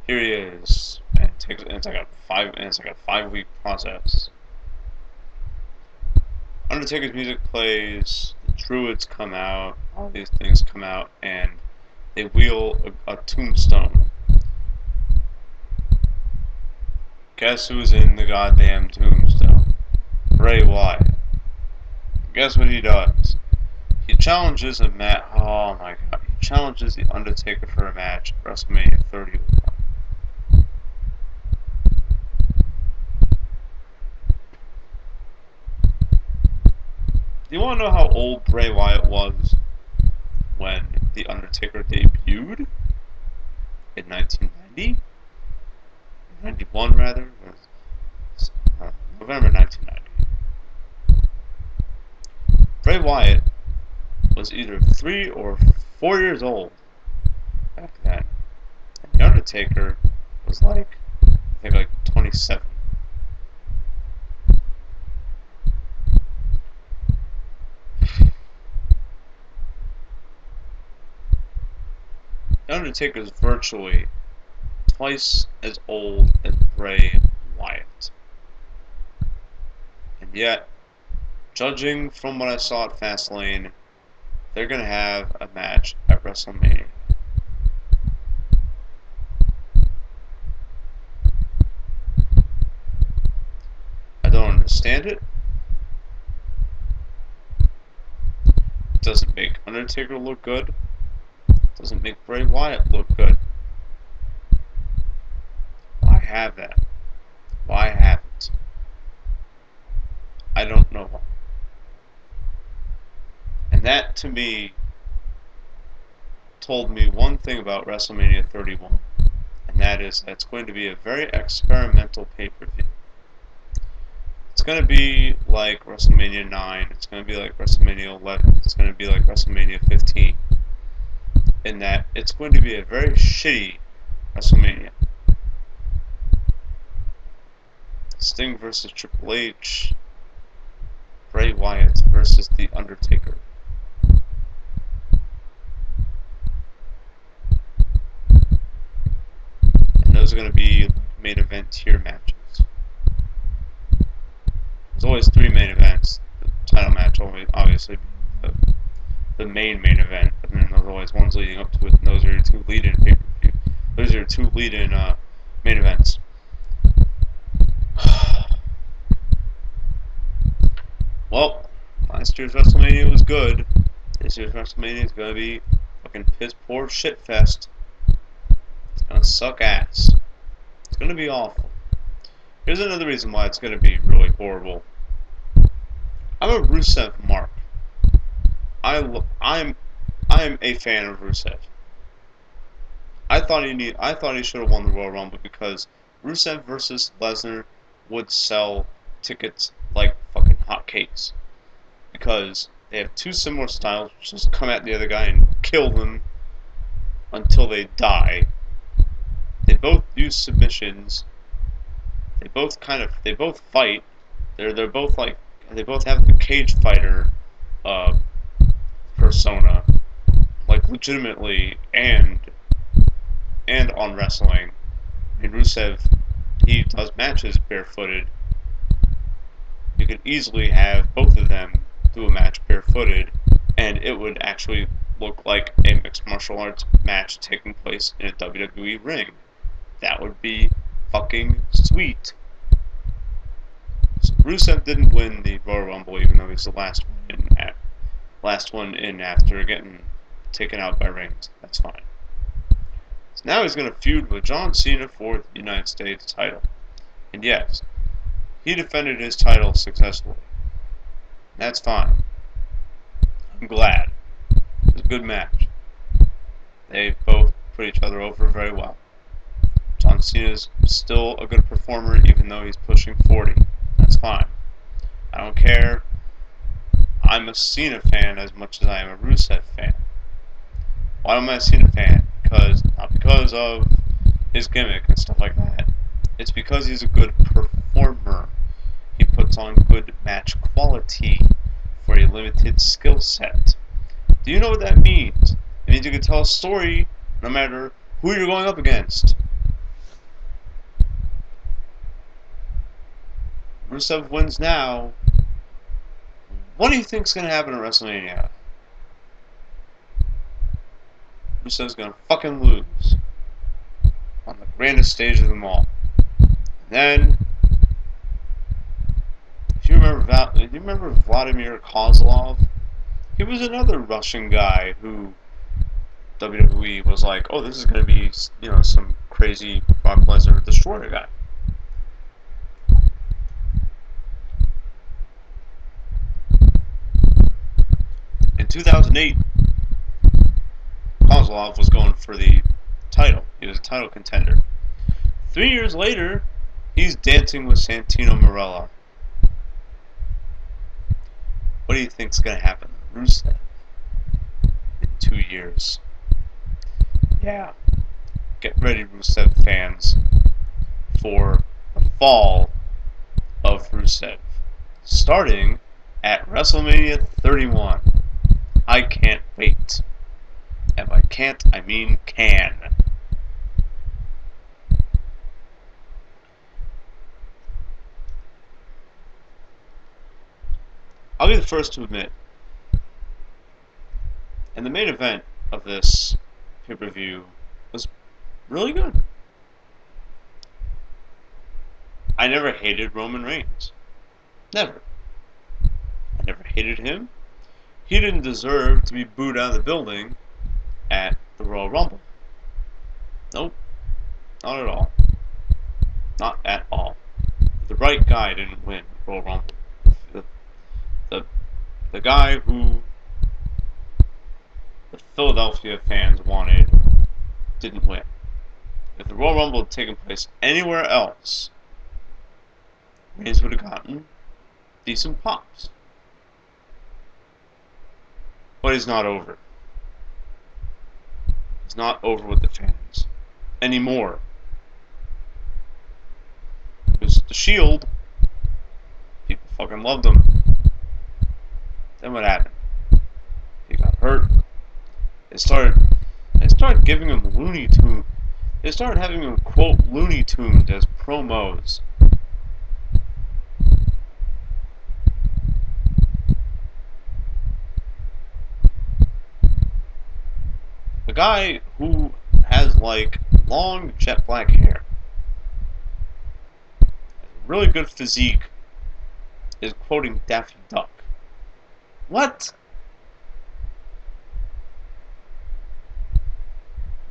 Here he is. And it's like a 5-week process. Undertaker's music plays, the Druids come out, all these things come out, and they wheel a tombstone. Guess who's in the goddamn tombstone? Bray Wyatt. Guess what he does? He challenges oh my god, he challenges the Undertaker for a match at WrestleMania 31. Do you want to know how old Bray Wyatt was when The Undertaker debuted? In 1990? 91 rather? November 1990. Bray Wyatt was either 3 or 4 years old back then. And The Undertaker was like 27. The Undertaker is virtually twice as old as Bray Wyatt. And yet, judging from what I saw at Fastlane, they're going to have a match at WrestleMania. I don't understand it. It doesn't make Undertaker look good. It doesn't make Bray Wyatt look good. Why have that? Why have it? I don't know why. And that, to me, told me one thing about WrestleMania 31. And that is that it's going to be a very experimental pay-per-view. It's going to be like WrestleMania 9. It's going to be like WrestleMania 11. It's going to be like WrestleMania 15. In that it's going to be a very shitty WrestleMania. Sting versus Triple H. Bray Wyatt versus The Undertaker. And those are going to be main event tier matches. There's always 3 main events. The title match obviously the main event, but then there's always ones leading up to it, and those are your 2 lead-in pay-per-view. Those are your 2 lead-in main events. Well, last year's WrestleMania was good. This year's WrestleMania is gonna be fucking piss poor shit fest. It's gonna suck ass. It's gonna be awful. Here's another reason why it's gonna be really horrible. I'm a Rusev mark. I am a fan of Rusev. I thought he should have won the Royal Rumble because Rusev versus Lesnar would sell tickets like fucking hotcakes. Because they have two similar styles, just come at the other guy and kill them until they die. They both use submissions. They both fight. They're both like, they both have the cage fighter persona, like legitimately, and on wrestling. I mean, Rusev, he does matches barefooted. You could easily have both of them do a match barefooted, and it would actually look like a mixed martial arts match taking place in a WWE ring. That would be fucking sweet. So Rusev didn't win the Royal Rumble, even though he's the last one in after getting taken out by Reigns. That's fine. So now he's going to feud with John Cena for the United States title. And yes, he defended his title successfully. That's fine. I'm glad. It was a good match. They both put each other over very well. John Cena's still a good performer even though he's pushing 40. That's fine. I don't care. I'm a Cena fan as much as I am a Rusev fan. Why am I a Cena fan? Not because of his gimmick and stuff like that. It's because he's a good performer. He puts on good match quality for a limited skill set. Do you know what that means? It means you can tell a story no matter who you're going up against. Rusev wins now. What do you think's going to happen at WrestleMania? Rusev's going to fucking lose on the grandest stage of them all. And then, do you remember Vladimir Kozlov? He was another Russian guy who WWE was like, oh, this is going to be, some crazy Brock Lesnar destroyer guy. In 2008, Kozlov was going for the title. He was a title contender. 3 years later, he's dancing with Santino Marella. What do you think's going to happen to Rusev in 2 years? Yeah. Get ready, Rusev fans, for the fall of Rusev, starting at WrestleMania 31. I can't wait. And by can't, I mean can. I'll be the first to admit, and the main event of this pay-per-view was really good. I never hated Roman Reigns. Never. I never hated him. He didn't deserve to be booed out of the building at the Royal Rumble. Nope. Not at all. Not at all. The right guy didn't win Royal Rumble. The guy who the Philadelphia fans wanted didn't win. If the Royal Rumble had taken place anywhere else, Reigns would have gotten decent pops. But he's not over. He's not over with the fans anymore. It was the Shield. People fucking loved him. Then what happened? He got hurt. They started giving him Looney Tunes. They started having him quote Looney Tunes as promos. The guy who has like long jet black hair, has a really good physique, is quoting Daffy Duck. What?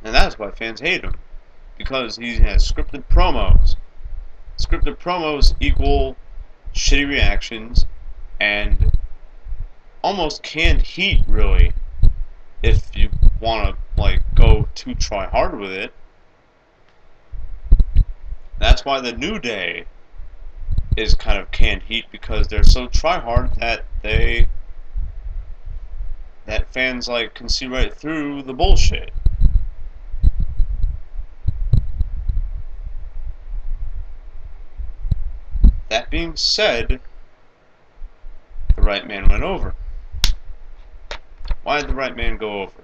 And that's why fans hate him. Because he has scripted promos. Scripted promos equal shitty reactions and almost canned heat, really. If you want to, like, go too try hard with it. That's why the New Day is kind of canned heat, because they're so try-hard that fans like can see right through the bullshit. That being said, the right man went over. Why did the right man go over?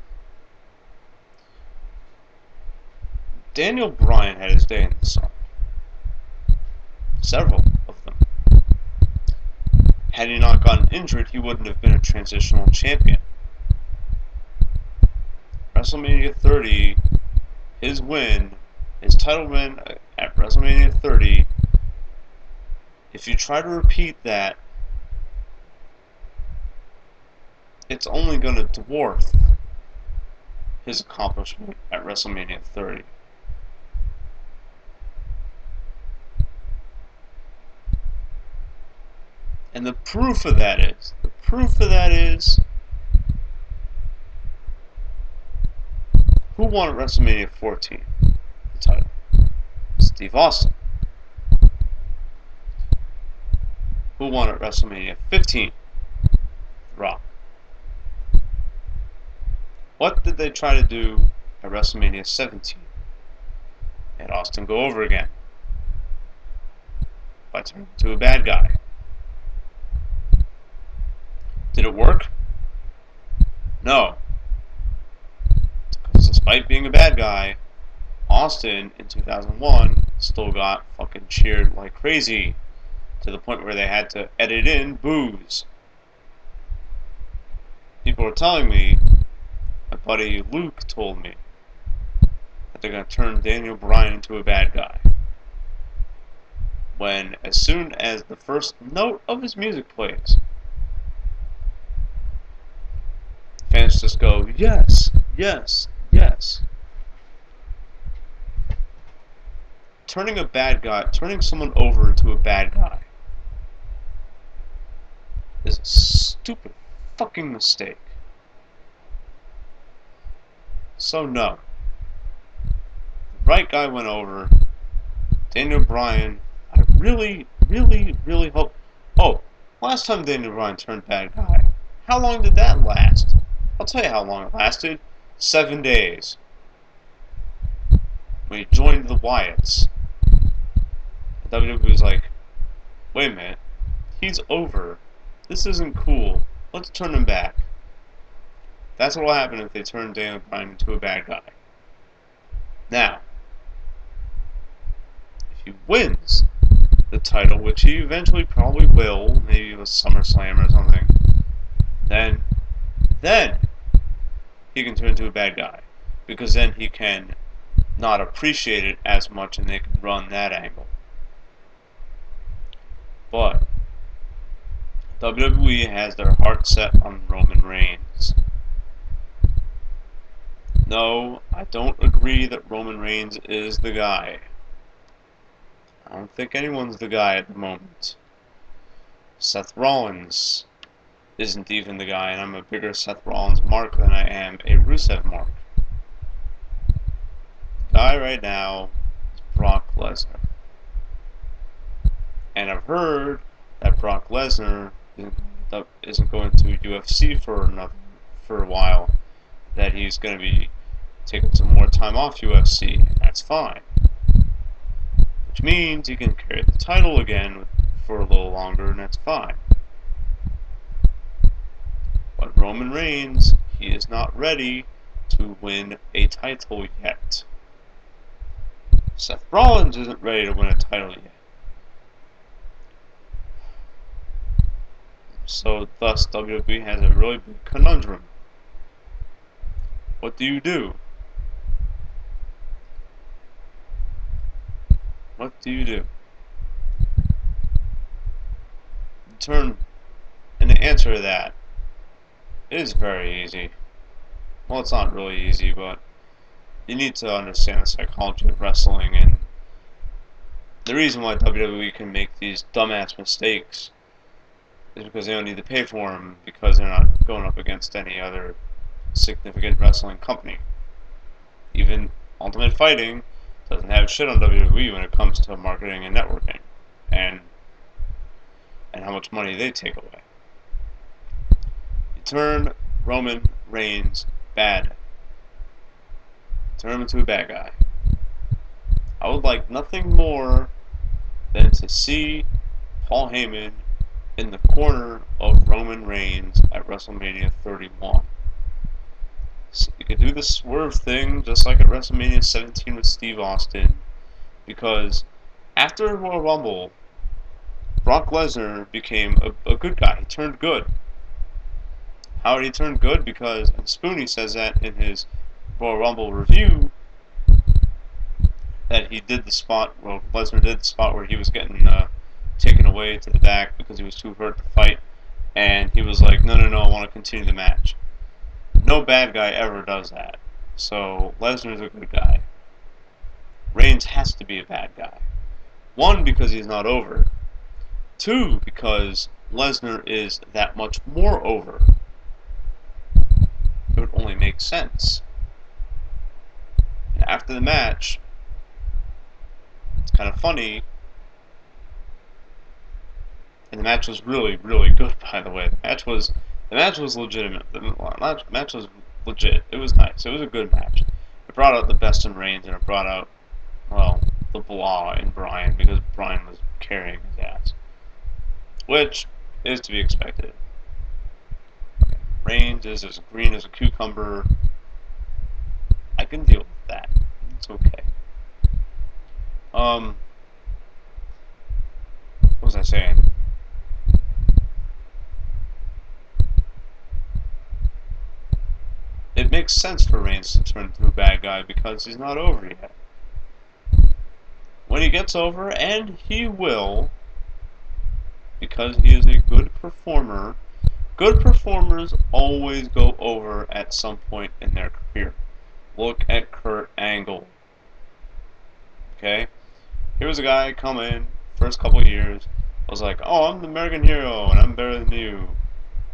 Daniel Bryan had his day in the sun. Several of them. Had he not gotten injured, he wouldn't have been a transitional champion. WrestleMania 30, his win, his title win at WrestleMania 30, if you try to repeat that, it's only going to dwarf his accomplishment at WrestleMania 30. And the proof of that is, who won at WrestleMania 14? The title. Steve Austin. Who won at WrestleMania 15? The Rock. What did they try to do at WrestleMania 17? They had Austin go over again by turning to a bad guy. Did it work? No. Because despite being a bad guy, Austin in 2001 still got fucking cheered like crazy, to the point where they had to edit in boos. People were telling me, my buddy Luke told me, that they're going to turn Daniel Bryan into a bad guy. When, as soon as the first note of his music plays, fans just go, yes, yes, yes. Turning a bad guy, turning someone over into a bad guy is a stupid fucking mistake. So no. The right guy went over. Daniel Bryan, I really, really, really hope... Oh, last time Daniel Bryan turned bad guy, how long did that last? I'll tell you how long it lasted. 7 days. When he joined the Wyatts. WWE was like, wait a minute, he's over. This isn't cool. Let's turn him back. That's what will happen if they turn Daniel Bryan into a bad guy. Now, if he wins the title, which he eventually probably will, maybe with SummerSlam or something, then he can turn into a bad guy. Because then he can not appreciate it as much and they can run that angle. But WWE has their heart set on Roman Reigns. No, I don't agree that Roman Reigns is the guy. I don't think anyone's the guy at the moment. Seth Rollins isn't even the guy, and I'm a bigger Seth Rollins mark than I am a Rusev mark. The guy right now is Brock Lesnar. And I've heard that Brock Lesnar isn't going to UFC for a while. That he's going to be taking some more time off UFC, and that's fine. Which means he can carry the title again for a little longer, and that's fine. But Roman Reigns, he is not ready to win a title yet. Seth Rollins isn't ready to win a title yet. So thus WWE has a really big conundrum. What do you do? What do you do? And the answer to that is very easy. Well, it's not really easy, but you need to understand the psychology of wrestling, and the reason why WWE can make these dumbass mistakes is because they don't need to pay for them, because they're not going up against any other significant wrestling company. Even Ultimate Fighting doesn't have shit on WWE when it comes to marketing and networking, and how much money they take away. You turn Roman Reigns bad. Turn him into a bad guy. I would like nothing more than to see Paul Heyman in the corner of Roman Reigns at WrestleMania 31. So you could do the swerve thing just like at WrestleMania 17 with Steve Austin, because after the Royal Rumble, Brock Lesnar became a good guy. He turned good. How did he turn good? Because, and Spoonie says that in his Royal Rumble review, that he did the spot, well, Lesnar did the spot where he was getting taken away to the back because he was too hurt to fight, and he was like, no, I want to continue the match. No bad guy ever does that. So, Lesnar's a good guy. Reigns has to be a bad guy. One, because he's not over. Two, because Lesnar is that much more over. It would only make sense. And after the match, it's kind of funny, and the match was really, really good, by the way. The match was legitimate. The match was legit. It was nice. It was a good match. It brought out the best in Reigns, and it brought out, well, the blah in Bryan, because Bryan was carrying his ass, which is to be expected. Okay. Reigns is as green as a cucumber. I can deal with that. It's okay. What was I saying? It makes sense for Reigns to turn into a bad guy because he's not over yet. When he gets over, and he will, because he is a good performer, good performers always go over at some point in their career. Look at Kurt Angle. Okay? Here was a guy come in, first couple of years, was like, oh, I'm the American hero, and I'm better than you.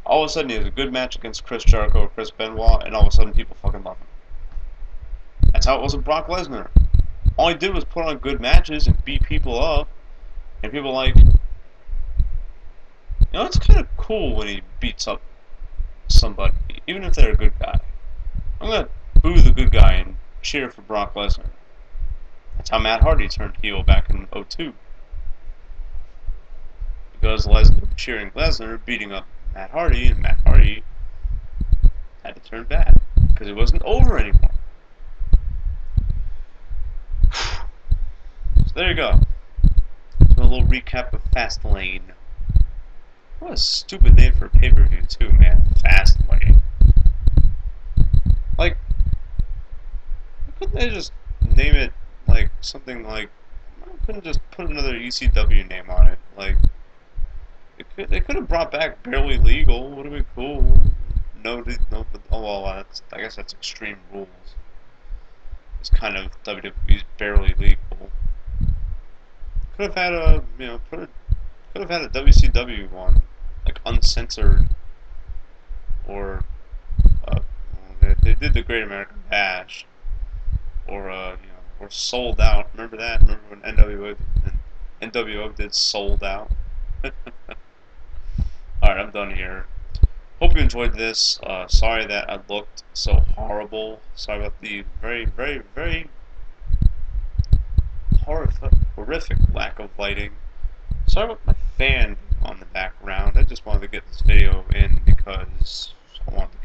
All of a sudden, he has a good match against Chris Jericho or Chris Benoit, and all of a sudden, people fucking love him. That's how it was with Brock Lesnar. All he did was put on good matches and beat people up, and people like, you know, it's kind of cool when he beats up somebody, even if they're a good guy. I'm gonna boo the good guy and cheer for Brock Lesnar. That's how Matt Hardy turned heel back in 2002. Because Lesnar cheering Lesnar, beating up Matt Hardy, and Matt Hardy had to turn bad because it wasn't over anymore. So there you go. So a little recap of Fastlane. What a stupid name for a pay-per-view too, man. Fastlane. Like, why couldn't they just name it like something like? Why couldn't just put another ECW name on it? Like, they could have brought back Barely Legal. Would have been cool. No, oh well, I guess that's Extreme Rules. It's kind of WWE's Barely Legal. Could have had a, you know, could have had a WCW one, like Uncensored, or they did the Great American Bash, or you know, or Sold Out. Remember that? Remember when NWO did Sold Out? Alright, I'm done here. Hope you enjoyed this. Sorry that I looked so horrible. Sorry about the very, very, very horrific lack of lighting. Sorry about my fan on the background. I just wanted to get this video in because I wanted to